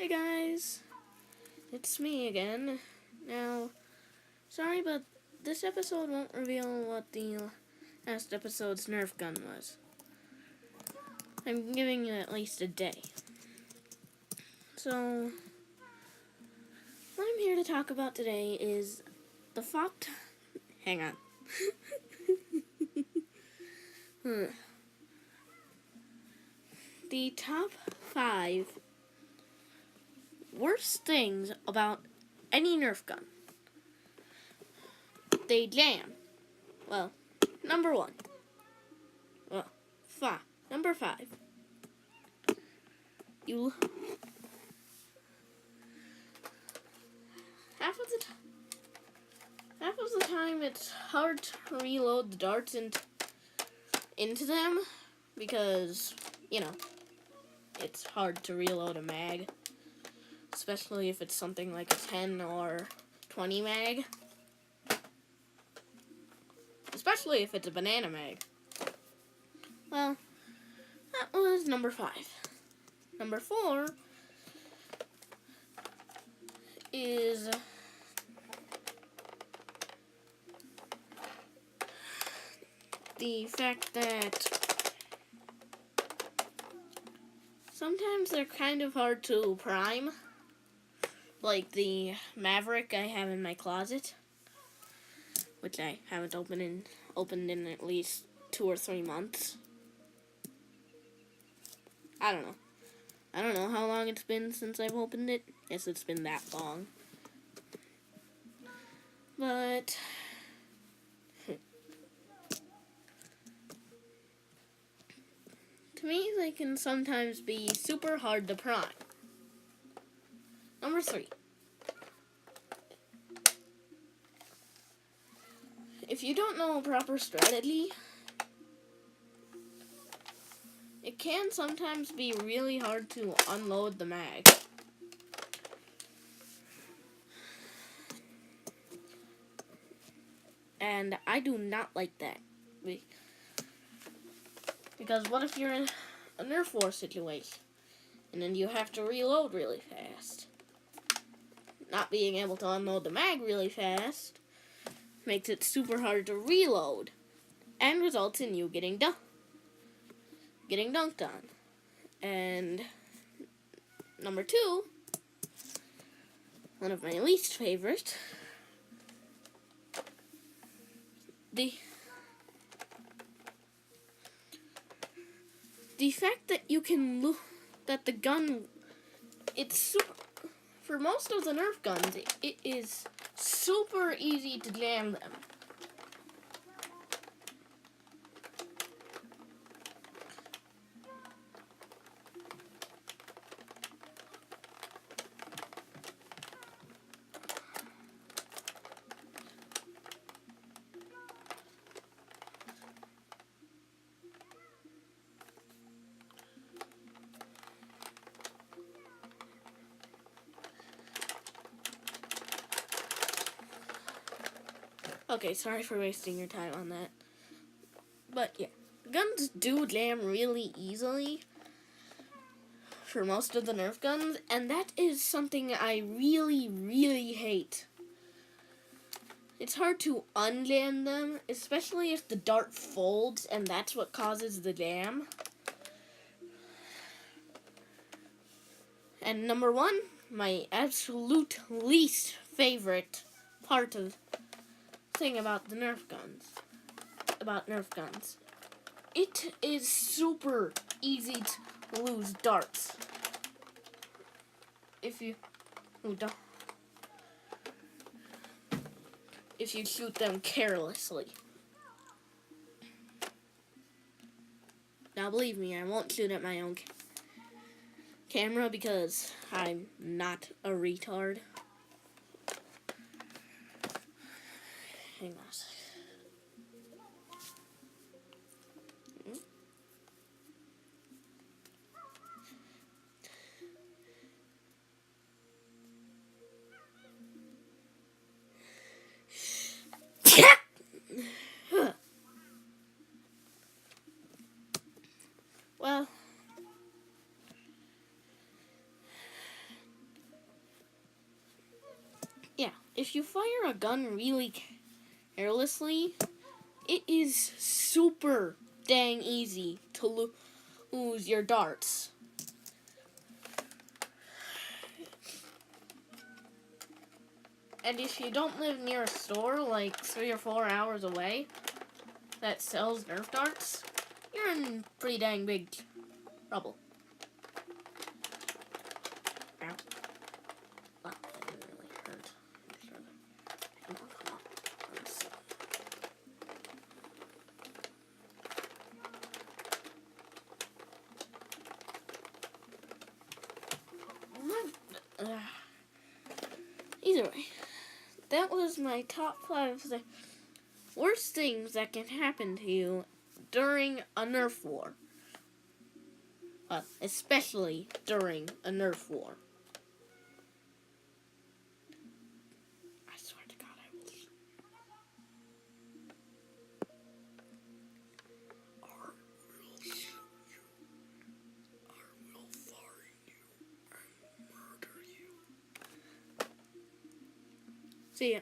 Hey guys, it's me again. Now, sorry, but this episode won't reveal what the last episode's nerf gun was. I'm giving it at least a day. So, what I'm here to talk about today is the hang on. The top 5 worst things about any nerf gun. They jam. Well, number 1. Well, number 5. Half of the time it's hard to reload the darts into them because, it's hard to reload a mag, especially if it's something like a 10 or 20 mag. Especially if it's a banana mag. Well, that was number 5. Number 4 is the fact that sometimes they're kind of hard to prime. Like the Maverick I have in my closet, which I haven't opened in at least 2 or 3 months. I don't know how long it's been since I've opened it. Guess it's been that long. But to me, they can sometimes be super hard to prime. Number 3. If you don't know a proper strategy, it can sometimes be really hard to unload the mag. And I do not like that. Because what if you're in a nerf war situation and then you have to reload really fast? Not being able to unload the mag really fast makes it super hard to reload and results in you getting dunked on. And number 2, one of my least favorite, the fact that that the gun, for most of the nerf guns, it is super easy to jam them. Okay, sorry for wasting your time on that. But yeah, guns do jam really easily for most of the nerf guns, and that is something I really, really hate. It's hard to unjam them, especially if the dart folds, and that's what causes the jam. And number 1, my absolute least favorite thing about nerf guns. It is super easy to lose darts if you shoot them carelessly. Now believe me, I won't shoot at my own camera because I'm not a retard. Hang on a second. Well, if you fire a gun really carelessly, it is super dang easy to lose your darts. And if you don't live near a store like 3 or 4 hours away that sells Nerf darts, you're in pretty dang big trouble. Ow. Wow, that didn't really hurt. Come on. Let's see. Either way, that was my top 5 worst things that can happen to you during a Nerf war. Especially during a Nerf war. I swear to God, I will shoot you. I will shoot you. I will find you and murder you. See ya.